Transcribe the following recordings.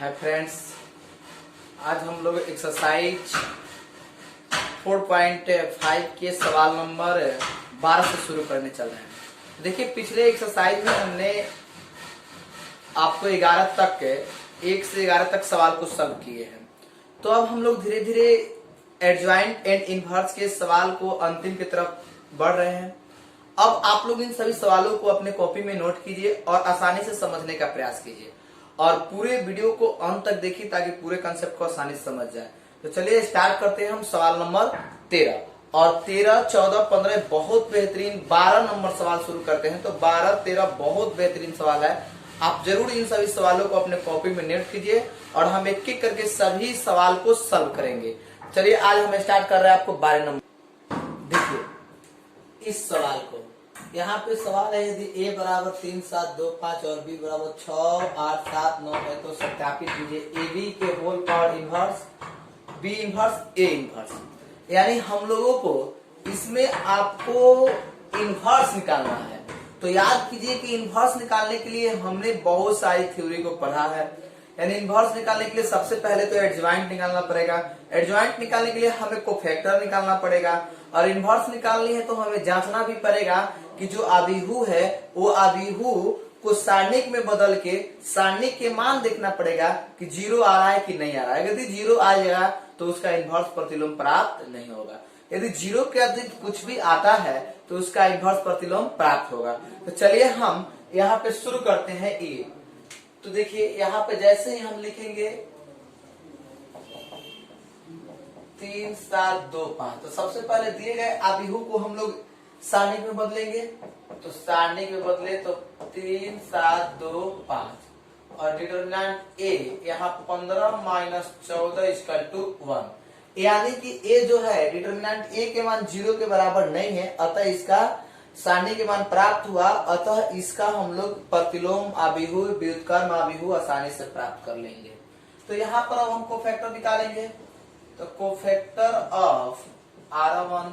Hi friends, आज हम लोग एक्सरसाइज 4.5 के सवाल नंबर 12 से शुरू करने चल रहे हैं। देखिए, पिछले एक्सरसाइज में हमने आपको 11 तक 1 से 11 तक सवाल को सॉल्व किए हैं। तो अब हम लोग धीरे धीरे एडजॉइंट एंड इनवर्स के सवाल को अंतिम की तरफ बढ़ रहे हैं। अब आप लोग इन सभी सवालों को अपने कॉपी में नोट कीजिए और आसानी से समझने का प्रयास कीजिए और पूरे वीडियो को अंत तक देखिए ताकि पूरे कंसेप्ट को आसानी से समझ जाए। तो चलिए स्टार्ट करते हैं हम सवाल नंबर 13 और 13, 14, 15 बहुत बेहतरीन 12 नंबर सवाल शुरू करते हैं। तो 12, 13 बहुत बेहतरीन सवाल है। आप जरूर इन सभी सवालों को अपने कॉपी में नोट कीजिए और हम एक एक करके सभी सवाल को सॉल्व करेंगे। चलिए आज हम स्टार्ट कर रहे हैं आपको 12 नंबर। देखिए इस सवाल को, यहाँ पे सवाल है यदि a बराबर 3, 7, 2, 5 और b बराबर 6, 8, 7, 9 है तो सत्यापित कीजिए ए बी के whole power inverse b inverse a inverse. यानी हम लोगों को इसमें आपको इनवर्स निकालना है। तो याद कीजिए कि इनवर्स निकालने के लिए हमने बहुत सारी थ्योरी को पढ़ा है। यानी इनवर्स निकालने के लिए सबसे पहले तो एडजॉइंट निकालना पड़ेगा। एडजॉइंट निकालने के लिए हमें कोफैक्टर निकालना पड़ेगा और इनवर्स निकालनी है तो हमें जांचना भी पड़ेगा कि जो आबिहू है वो आबिहू को सारणिक में बदल के सारणिक के मान देखना पड़ेगा कि 0 आ रहा है कि नहीं आ रहा है। यदि 0 आ जाएगा तो उसका इनवर्स प्रतिलोम प्राप्त नहीं होगा। यदि 0 के अतिरिक्त कुछ भी आता है तो उसका इनवर्स प्रतिलोम प्राप्त होगा। तो चलिए हम यहाँ पे शुरू करते हैं ए। तो देखिए यहाँ पे जैसे ही हम लिखेंगे 3, 7, 2, 5 तो सबसे पहले दिए गए आबिहू को हम लोग सारणिक में बदलेंगे। तो सारणिक में बदले तो 3, 7, 2, 5 और डिटरमिनेंट ए यहाँ 15 माइनस 14 इक्वल टू 1। यानी कि ए जो है डिटरमिनेंट ए के मान 0 के बराबर नहीं है, अतः इसका सारणी के मान प्राप्त हुआ। अतः इसका हम लोग प्रतिलोम आबिहू व्युत्क्रम आबिहू आसानी से प्राप्त कर लेंगे। तो यहाँ पर अब हम कोफैक्टर निकालेंगे। तो कोफैक्टर ऑफ R1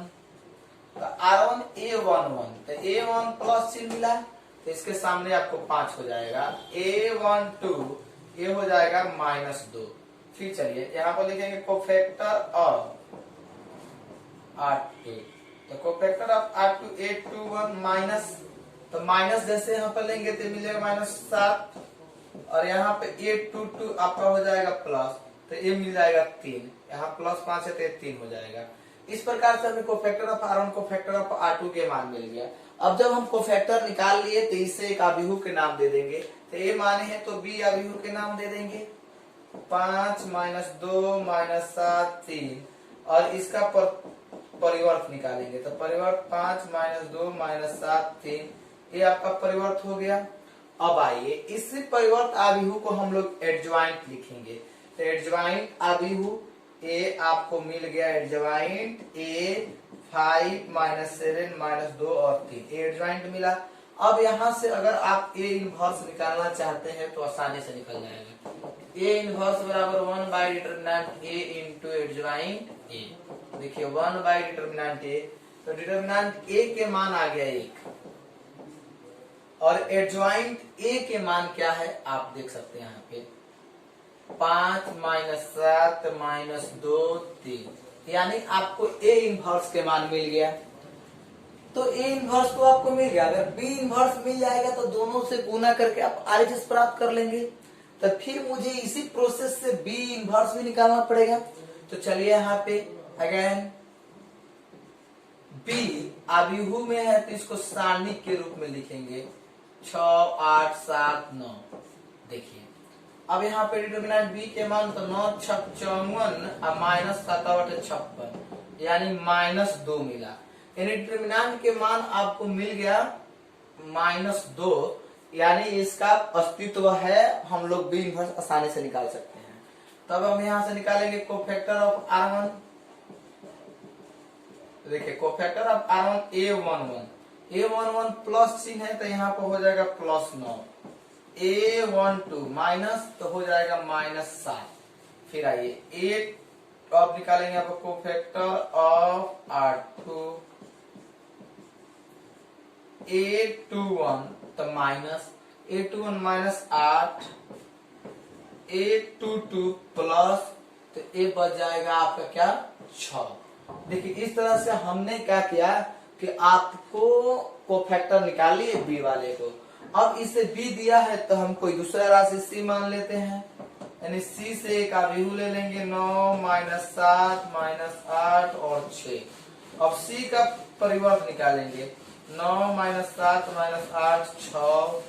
तो R1 A11 तो A1 प्लस चिन्ह मिला तो इसके सामने आपको 5 हो जाएगा। A12 ये हो जाएगा -2। फिर चलिए यहाँ पर लिखेंगे कोफैक्टर ऑफ R2 तो cofactor of R2 A21 minus तो माइनस जैसे यहाँ पर लेंगे तो मिलेगा -7 और यहाँ पे A22 आपका हो जाएगा प्लस तो ये मिल जाएगा 3। यहाँ +5 है तो ये 3 हो जाएगा। इस प्रकार से हमें cofactor of R1 cofactor of R2 के मान मिल गया। अब जब हम कोफैक्टर निकाल लिए तो इसे एक आबिहू के नाम दे देंगे। तो ए माने हैं तो बी आबिहू के नाम दे देंगे। 5 - 2 - 7 3 और इसका परिवर्त निकालेंगे। तो परिवर्त 5 - 2 - 7 3 ये आपका परिवर्त हो गया। अब आइए इसी परिवर्त आबिहू को हम लोग एडजॉइंट लिखेंगे। तो एडजॉइंट आबिहू ए आपको मिल गया। एडजॉइंट ए 5 - 7 - 2 और 3 एडजॉइंट मिला। अब यहाँ से अगर आप ए इनवर्स निकालना चाहते हैं तो आसानी से निकल जाएगा। ए इनवर्स बराबर 1 by determinant A into adjoint ए। देखिए 1 बाई डिटरमिनेंट ए तो डिटरमिनेंट ए के मान आ गया 1 और एडजॉइंट ए के मान क्या है आप देख सकते हैं यहाँ पे 5 - 7 - 2 3 यानी आपको ए इनवर्स के मान मिल गया। तो ए इनवर्स तो आपको मिल गया। अगर बी इनवर्स मिल जाएगा तो दोनों से गुना करके आप आरएचएस प्राप्त कर लेंगे। तो फिर मुझे इसी प्रोसेस से बी इनवर्स भी निकालना पड़ेगा। तो चलिए यहाँ पे अगेन बी आबिहू में है तो इसको सारणिक के रूप में लिखेंगे 6, 8, 7, 9। देखिए अब यहाँ पे डिटरमिनेंट बी के मान तो 9 × 6 = 54 और -7 / 56 यानी -2 मिला। यानी डिटरमिनेंट के मान आपको मिल गया -2 यानी इसका अस्तित्व है। हम लोग बी इनवर्स आसानी से निकाल सकते हैं। तब हम यहाँ से निकालेंगे कोफैक्टर ऑफ R1। देखिए cofactor of R1 A11 plus चिन्ह है तो यहाँ पर हो जाएगा +9। A12 माइनस तो हो जाएगा -7। फिर आइए एक अब निकालेंगे आपको कोफैक्टर ऑफ R2 A21 तो -8 A22 प्लस, तो ए बच जाएगा आपका क्या 6। देखिए इस तरह से हमने क्या किया कि आपको कोफैक्टर निकाल लिए बी वाले को। अब इसे बी दिया है तो हम कोई दूसरा राशि सी मान लेते हैं, यानी सी से एक अभिहू ले लेंगे 9 माइनस 7 माइनस 8 और 6। अब सी का परिवर्त निकालेंगे 9 माइनस 7 माइनस 8 6,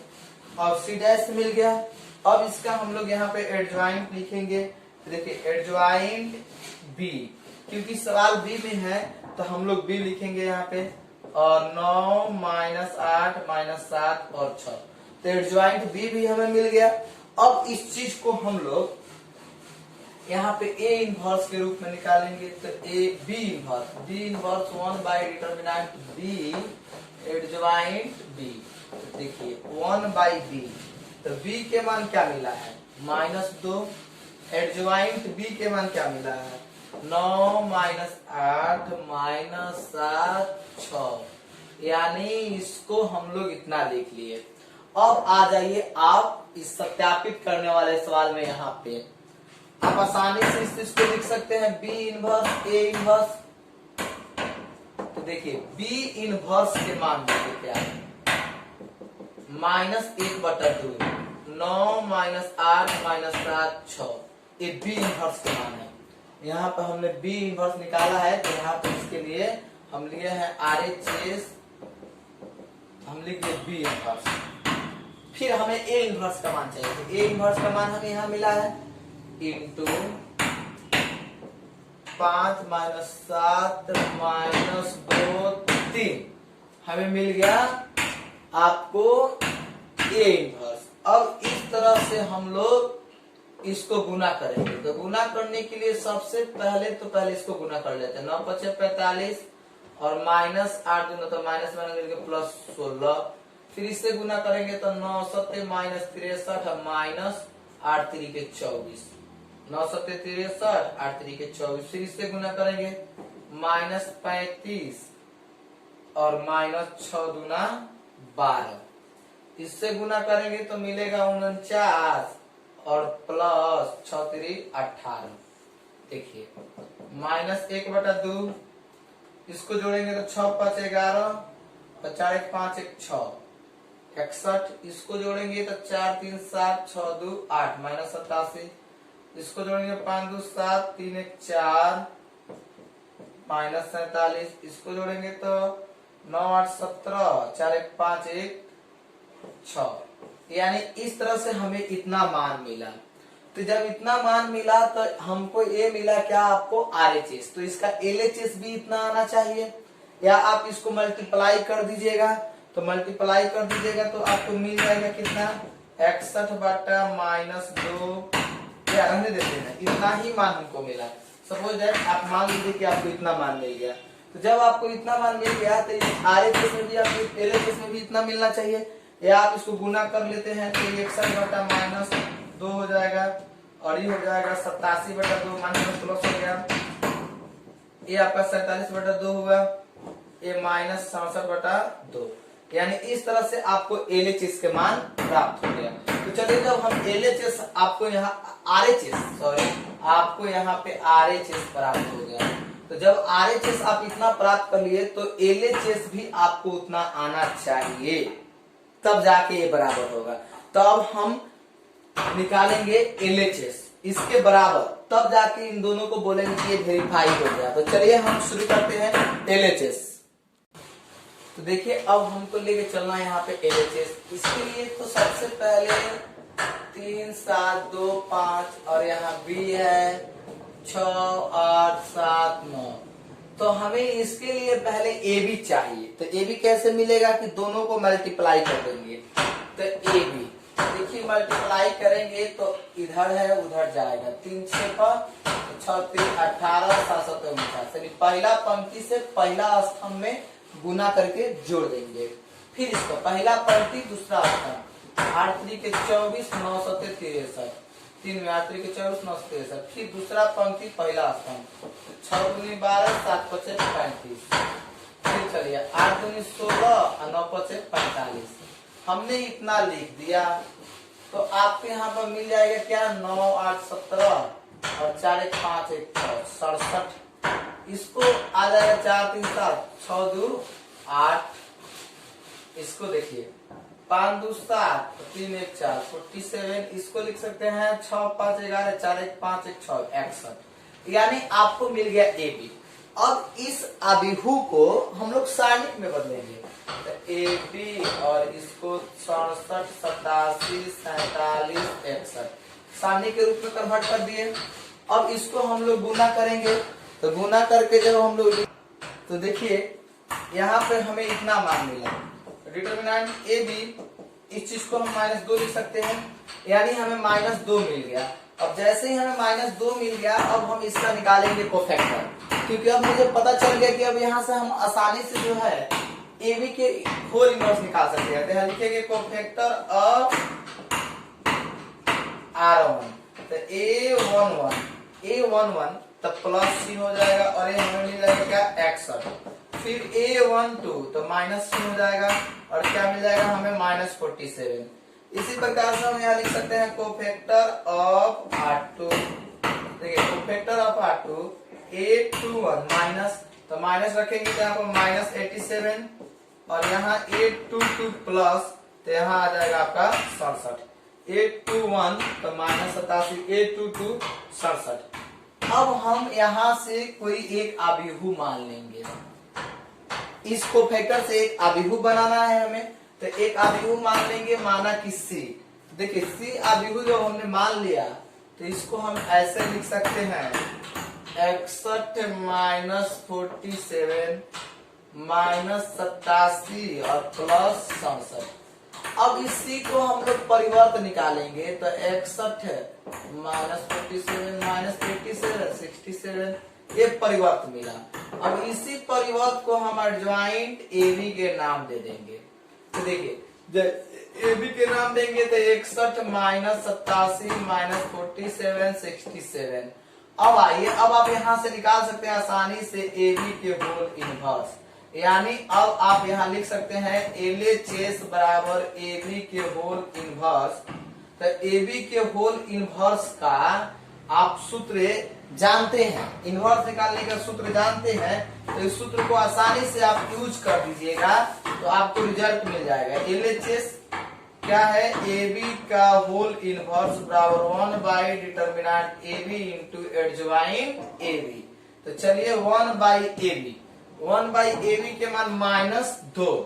और सी डैश मिल गया। अब इसका हम लोग यहाँ पे एडजॉइंट लिखेंगे। देखिए एडजॉइंट बी, क्योंकि सवाल बी में है तो हम लोग बी लिखेंगे यहाँ पे, और 9 माइनस 8 माइनस 7 और 6, तो एडजॉइंट बी भी हमें मिल गया। अब इस चीज को हम लोग यहाँ पे ए इनवर्स के रूप में निकालेंगे, तो A B inverse 1 by determinant B adjoint B. देखिए 1 बाई बी, तो बी के मान क्या मिला है -2, एडजॉइंट बी के मान क्या मिला है 9 माइनस 8 माइनस 7 6, यानी इसको हम लोग इतना लिख लिए। अब आ जाइए आप इस सत्यापित करने वाले सवाल में, यहाँ पे आप आसानी से इस चीज को लिख सकते हैं बी इनवर्स ए इनवर्स। तो देखिए बी इनवर्स के मान देखिए क्या है -1/2, 9 माइनस 8 माइनस 7 6, ये बी इनवर्स के मान है। यहाँ पर हमने बी इनवर्स निकाला है, तो यहाँ पे इसके लिए हम लिए हैं RHS, हम लिख लिए बी इनवर्स। फिर हमें ए इनवर्स का मान चाहिए, तो ए इनवर्स का मान हमें यहाँ मिला है इंटू 5 माइनस 7 माइनस 2 3, हमें मिल गया आपको ए इनवर्स। अब इस तरह से हम लोग इसको गुना करेंगे, तो गुना करने के लिए सबसे पहले इसको गुना कर लेते हैं। 9 × 5 = 45 और माइनस 8 दूना तो माइनस मिलके प्लस 16, फिर इससे गुना करेंगे तो 9 × 7 माइनस 63 माइनस 8 × 3 = 24, 9 × 7 63 8 × 3 = 24, फिर इससे गुना करेंगे माइनस 35 और माइनस 6 दूना 12, इससे गुना करेंगे तो मिलेगा 49 और प्लस 6 × 3 = 18। देखिए -1/2, इसको जोड़ेंगे तो 6 × 5 = 11, 4 × 5 = 6 61, इसको जोड़ेंगे तो 4 × 3 = 7 6 × 2 = 8 -87, इसको जोड़ेंगे 5 × 2 = 7 3 × 1 = 4 -47, इसको जोड़ेंगे तो 9 × 8 = 17 4 × 1 = 5 1 6, यानी इस तरह से हमें इतना मान मिला। तो जब इतना मान मिला तो हमको ये मिला क्या आपको RHS, तो इसका LHS भी इतना आना चाहिए, या आप इसको मल्टीप्लाई कर दीजिएगा, तो मल्टीप्लाई कर दीजिएगा तो आपको मिल जाएगा कितना 61/-2, या रहने देते हैं, इतना ही मान हमको मिला। सपोज दैट आप मान लीजिए कि आपको इतना मान मिल गया, तो जब आपको इतना मान मिल गया तो RHS में भी आपको LHS में भी इतना मिलना चाहिए, या आप इसको गुना कर लेते हैं तो 61/-2 हो जाएगा, और ये हो जाएगा 87/2 माइनस प्लस हो गया, ये आपका 47/2 हुआ, ये माइनस 67/2, यानी इस तरह से आपको LHS के मान प्राप्त हो गया। तो चलिए जब हम LHS आपको यहाँ आपको यहाँ पे RHS प्राप्त हो गया, तो जब RHS आप इतना प्राप्त कर लिए तो LHS भी आपको उतना आना चाहिए, तब जाके ये बराबर होगा। तो अब हम निकालेंगे LHS इसके बराबर, तब जाके इन दोनों को बोलेंगे कि ये वेरीफाई हो गया। तो चलिए हम शुरू करते हैं LHS। तो देखिए अब हमको लेके चलना है यहाँ पे LHS। इसके लिए तो सबसे पहले 3 7 2 5 और यहाँ B है 6 8 7 9, तो हमें इसके लिए पहले AB चाहिए। तो AB कैसे मिलेगा कि दोनों को मल्टीप्लाई कर देंगे, तो AB देखिए मल्टीप्लाई करेंगे तो इधर है उधर जाएगा, 3 6 पर 6 3 18 7 7 49, पहला पंक्ति से पहला स्तंभ में गुना करके जोड़ देंगे, फिर इसको पहला पंक्ति दूसरा स्तंभ 8 3 के 24 9 7 63, 3 में 8 3 के 24 9 63, फिर दूसरा पंक्ति पहला स्तंभ 6 दूनी 12 7 5 35, फिर चलिए 8 दूनी 16 और 9 5 45, हमने इतना लिख दिया। तो आपके यहाँ पर मिल जाएगा क्या 9 8 17 और 4 1 5 1 6 67। इसको आ जाएगा 4 3 7 6 2 8। इसको देखिए 5 2 7 3 1 4 47। इसको लिख सकते हैं 6 5 11 4 1 5 1 6 61। यानी आपको मिल गया ए बी। अब इस अभिहू को हम लोग सारणिक में बदलेंगे, तो ए बी और इसको 67 87 47 61 सारणी के रूप में कन्वर्ट कर दिए। अब इसको हम लोग गुना करेंगे, तो गुना करके जब हम लोग तो देखिए यहाँ पे हमें इतना मान मिला। डिटरमिनेंट ए बी, इस चीज को हम -2 लिख सकते हैं, यानी हमें -2 मिल गया। अब जैसे ही हमें -2 मिल गया, अब हम इसका निकालेंगे कोफैक्टर, क्योंकि अब मुझे पता चल गया कि अब यहाँ से हम आसानी से जो है ए बी के होल इनवर्स निकाल सकते हैं। तो यहाँ लिखेंगे कोफैक्टर ऑफ R1, तो A11 तब प्लस सी हो जाएगा और ये हमें मिल जाएगा क्या 61। फिर A12 तो -3 हो जाएगा और क्या मिल जाएगा हमें -47। इसी प्रकार से हम यहाँ लिख सकते हैं कोफैक्टर ऑफ R2। देखिए cofactor of R2 A21 minus, तो माइनस रखेंगे तो यहाँ पर -87 और यहाँ A22 प्लस, तो यहाँ आ जाएगा आपका 67। A21 तो -87, A22 67। अब हम यहाँ से कोई एक अभिहू मान लेंगे। इस कोफैक्टर से एक अभिहू बनाना है हमें, तो एक अभिहू मान लेंगे, माना कि सी। देखिए सी अभिहू जब हमने मान लिया तो इसको हम ऐसे लिख सकते हैं 61 -47 -87 और प्लस 67। अब इस सी को हम लोग परिवर्त निकालेंगे, तो 61 -47 -87 67 ये परिवर्त मिला। अब इसी परिवर्त को हम एडजॉइंट ए बी के नाम दे देंगे। तो देखिए जब ए बी के नाम देंगे तो 61 -87 -47 67। अब आइए, अब आप यहाँ से निकाल सकते हैं आसानी से ए बी के होल इनवर्स, यानी अब आप यहाँ लिख सकते हैं LHS बराबर ए बी के होल इनवर्स। तो ए बी के होल इनवर्स का आप सूत्र जानते हैं, इनवर्स निकालने का सूत्र जानते हैं, तो इस सूत्र को आसानी से आप यूज कर दीजिएगा तो आपको रिजल्ट मिल जाएगा। LHS क्या है, ए बी का होल इनवर्स बराबर 1 determinant A B into adjoint A B. तो चलिए 1 ए बी, 1 ए बी के मान -2,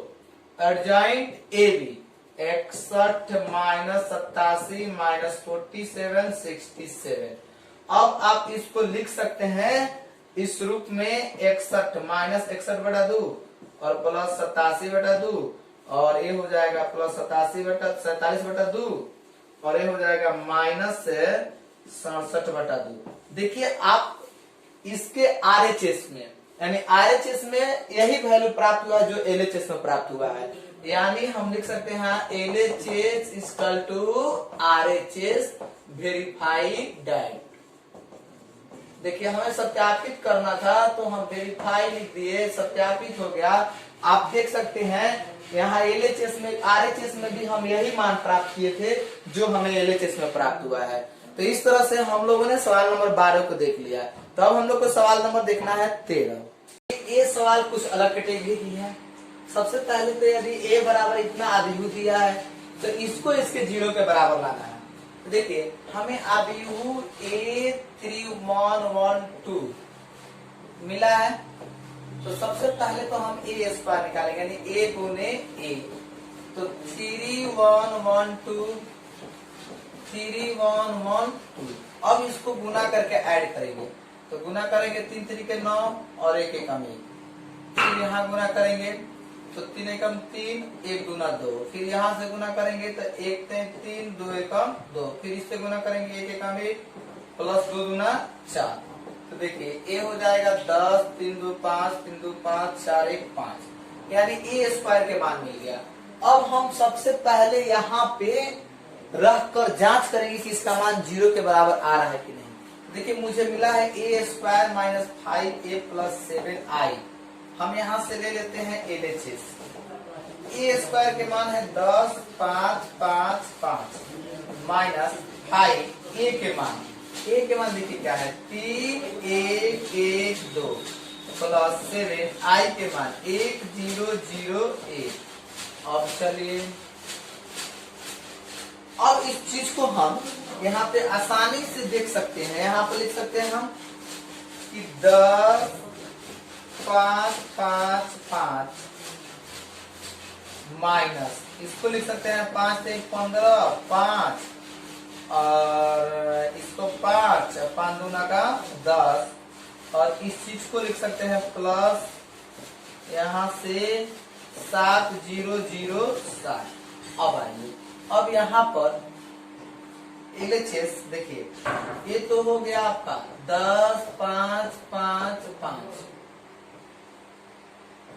एडजॉइंट ए बी 61 -87 -47 67। अब आप इसको लिख सकते हैं इस रूप में 61 -61/2 और प्लस 87/2 और ये हो जाएगा प्लस 47/2 और ये हो जाएगा -67/2। देखिए आप इसके RHS में, यानी RHS में यही वैल्यू प्राप्त हुआ जो LHS में प्राप्त हुआ है, यानी हम लिख सकते हैं LHS equal to RHS verified that. देखिए हमें सत्यापित करना था तो हम वेरीफाई लिख दिए, सत्यापित हो गया। आप देख सकते हैं यहाँ LHS में RHS में भी हम यही मान प्राप्त किए थे जो हमें LHS में प्राप्त हुआ है। तो इस तरह से हम लोगों ने सवाल नंबर 12 को देख लिया। तो अब हम लोग को सवाल नंबर देखना है 13। ये सवाल कुछ अलग कैटेगरी की है। सबसे पहले तो यदि a बराबर इतना अभिहू दिया है तो इसको इसके 0 के बराबर लाना है। तो देखिए हमें अभिहू A3112 मिला है, तो सबसे पहले तो हम A स्क्वायर निकालेंगे, यानी A गुने A। तो 3112। अब इसको गुना करके ऐड करेंगे, तो गुना करेंगे 3 3 के 9 और 1 1 1। फिर यहाँ गुना करेंगे तो 3 एकम 3 1 दूना 2। फिर यहाँ से गुना करेंगे तो 1 3 2 एकम 2। फिर इससे गुना करेंगे 1 एकम 1 प्लस 2 दूना 4। तो देखिए ए हो जाएगा 10 3 2 5 3 2 5 4 1 5, यानी ए स्क्वायर के मान मिल गया। अब हम सबसे पहले यहाँ पे रख कर जांच करेंगे कि इसका मान 0 के बराबर आ रहा है कि नहीं। देखिए मुझे मिला है ए स्क्वायर -5a + 7i। हम यहाँ से ले लेते हैं LHS। ए स्क्वायर के मान है 10 5 5 5। माइनस 5 ए के मान, ए के मान देखिए क्या है 3 1 1 2 प्लस 7 आई के मान 1 0 0 1। अब चलिए अब इस चीज को हम यहाँ पे आसानी से देख सकते हैं, यहाँ पे लिख सकते हैं हम कि 10 5 5 5 माइनस इसको लिख सकते हैं 5 से 15 5 और इसको 5 5 दूना का 10 और इस चीज को लिख सकते हैं प्लस यहाँ से 7 0 0 7। अब आइए अब यहाँ पर LHS देखिए ये तो हो गया आपका 10 5 5 5,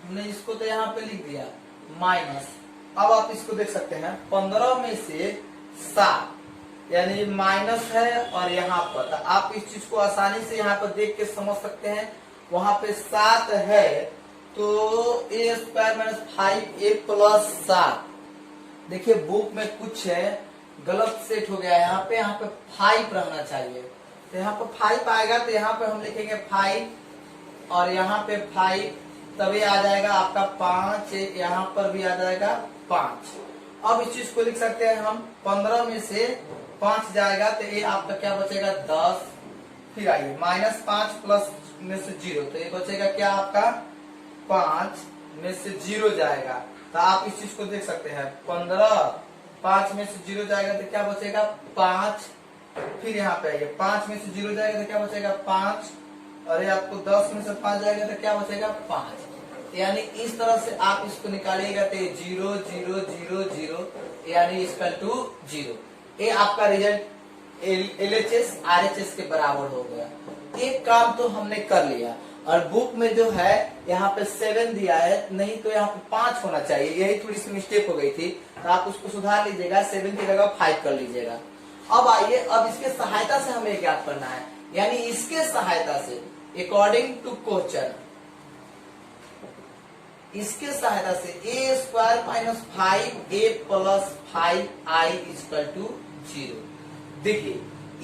हमने इसको तो यहाँ पे लिख दिया माइनस। अब आप इसको देख सकते हैं 15 में से 7 यानी माइनस है और यहाँ पर तो आप इस चीज को आसानी से यहाँ पर देख के समझ सकते हैं। वहां पे 7 है तो a square minus 5a plus 7। देखिए बुक में कुछ है गलत सेट हो गया है, यहाँ पे 5 रहना चाहिए तो यहाँ पर 5 आएगा तो यहाँ पे हम लिखेंगे 5 और यहाँ पे 5 तभी आ जाएगा आपका 5, यहाँ पर भी आ जाएगा 5। अब इस चीज को लिख सकते हैं हम 15 में से 5 जाएगा तो ये आपका क्या बचेगा 10। फिर आइए माइनस 5 प्लस में से 0 तो ये बचेगा क्या आपका 5 में से 0 जाएगा तो आप इस चीज को देख सकते हैं 15 5 में से 0 जाएगा तो क्या बचेगा 5। फिर यहाँ पे आइए 5 में से 0 जाएगा तो क्या बचेगा 5 और ये आपको 10 में से 5 जाएगा तो क्या बचेगा 5। यानी इस तरह से आप इसको निकालिएगा तो 0 0 0 0 यानी इसका 0। ये आपका रिजल्ट LHS RHS के बराबर हो गया। एक काम तो हमने कर लिया और बुक में जो है यहाँ पे 7 दिया है, नहीं तो यहाँ पे 5 होना चाहिए, यही थोड़ी सी मिस्टेक हो गई थी तो आप उसको सुधार लीजिएगा, 7 की जगह 5 कर लीजिएगा। अब आइए अब इसके सहायता से हमें ज्ञात करना है, यानी इसके सहायता से अकॉर्डिंग टू क्वेश्चन इसके सहायता से a square minus 5a plus 5i equal to 0। देखिए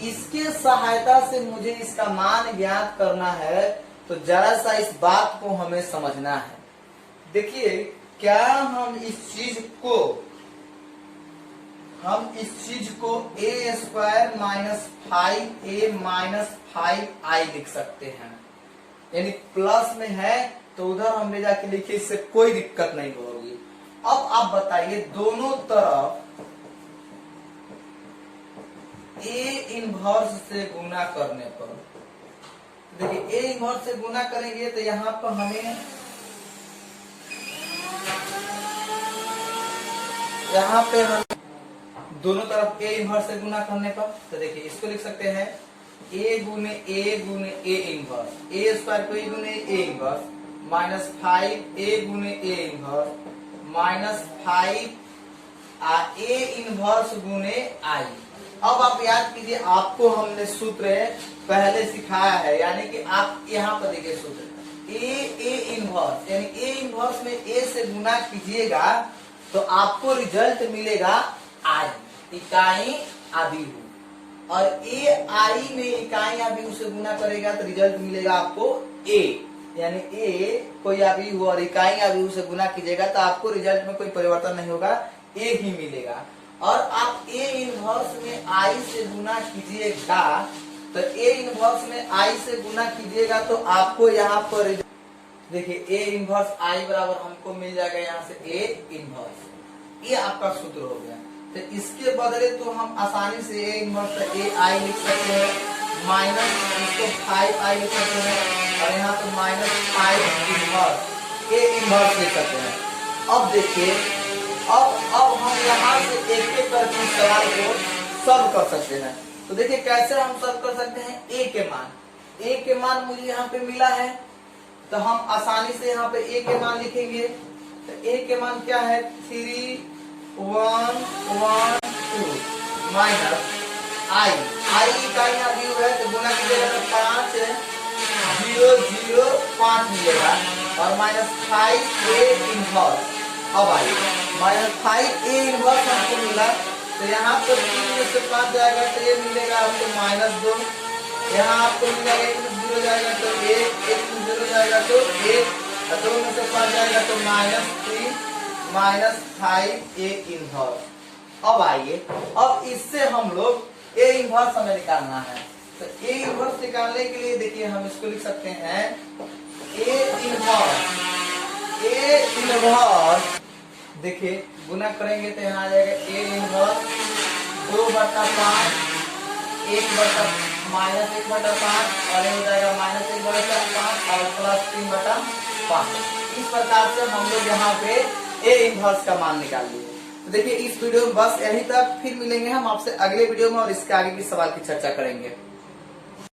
इसके सहायता से मुझे इसका मान ज्ञात करना है तो जरा सा इस बात को हमें समझना है। देखिए क्या हम इस चीज को a square minus 5a minus 5i लिख सकते हैं, यानी प्लस में है तो उधर हम ले जाके लिखिए, इससे कोई दिक्कत नहीं होगी। अब आप बताइए दोनों तरफ a इनवर्स से गुना करने पर, देखिए a इनवर्स से गुना करेंगे तो यहाँ पर हमें हम दोनों तरफ a इनवर्स से गुना करने पर तो देखिए इसको लिख सकते हैं a गुने a इनवर्स, a स्क्वायर को a गुने a इनवर्स माइनस 5a गुने a inverse minus 5 a inverse गुने i। अब आप याद कीजिए, आपको हमने सूत्र पहले सिखाया है, यानी कि आप यहाँ पर देखिए सूत्र a इनवर्स, यानी a इनवर्स में a से गुना कीजिएगा तो आपको रिजल्ट मिलेगा i इकाई आव्यूह, और ai में इकाई आव्यूह से गुना करेगा तो रिजल्ट मिलेगा आपको a, यानी a कोई आव्यूह और इकाई आव्यूह से गुना कीजिएगा तो आपको रिजल्ट में कोई परिवर्तन नहीं होगा, a ही मिलेगा। और आप a इनवर्स में i से गुना कीजिएगा तो a इनवर्स में i से गुना कीजिएगा तो आपको यहाँ पर देखिए a इनवर्स i बराबर हमको मिल जाएगा यहाँ से a इनवर्स, ये आपका सूत्र हो गया। तो इसके बदले तो हम आसानी से a इनवर्स a i लिख सकते हैं, माइनस इसको 5i लिख सकते हैं और यहाँ पे माइनस 5 इनवर्स a इनवर्स लिख सकते हैं। अब देखिए अब हम यहाँ से एक एक करके सवाल को सॉल्व कर सकते हैं। तो देखिए कैसे हम सॉल्व कर सकते हैं, a के मान मुझे यहाँ पे मिला है तो हम आसानी से यहाँ पे a के मान लिखेंगे। तो a के मान क्या है 3 1 1 2 माइनस i इकाई आव्यूह है तो गुना कीजिएगा तो 5 0 0 5 मिलेगा और माइनस 5a इनवर्स। अब आइए माइनस 5a इनवर्स हमको मिला तो यहाँ पर 3 में से 5 जाएगा तो ये मिलेगा आपको -2। यहाँ आपको मिलेगा 1 में 0 जाएगा तो 1, 1 में 0 जाएगा तो 1, 2 में से 5 जाएगा तो -3, -5 A इनवर्स। अब आइए, अब इससे हम लोग A इनवर्स हमें निकालना है। तो A इनवर्स निकालने के लिए देखिए हम इसको लिख सकते हैं A इनवर्स देखिए गुना करेंगे तो यहाँ आ जाएगा A इनवर्स 2/5, 1/-1/5 और ये हो जाएगा -1/5 और +3/5। इस प्रकार से हम लोग यहाँ पे A इनवर्स का मान निकाल लिए। तो देखिए इस वीडियो में बस यहीं तक, फिर मिलेंगे हम आपसे अगले वीडियो में और इसके आगे की सवाल की चर्चा करेंगे।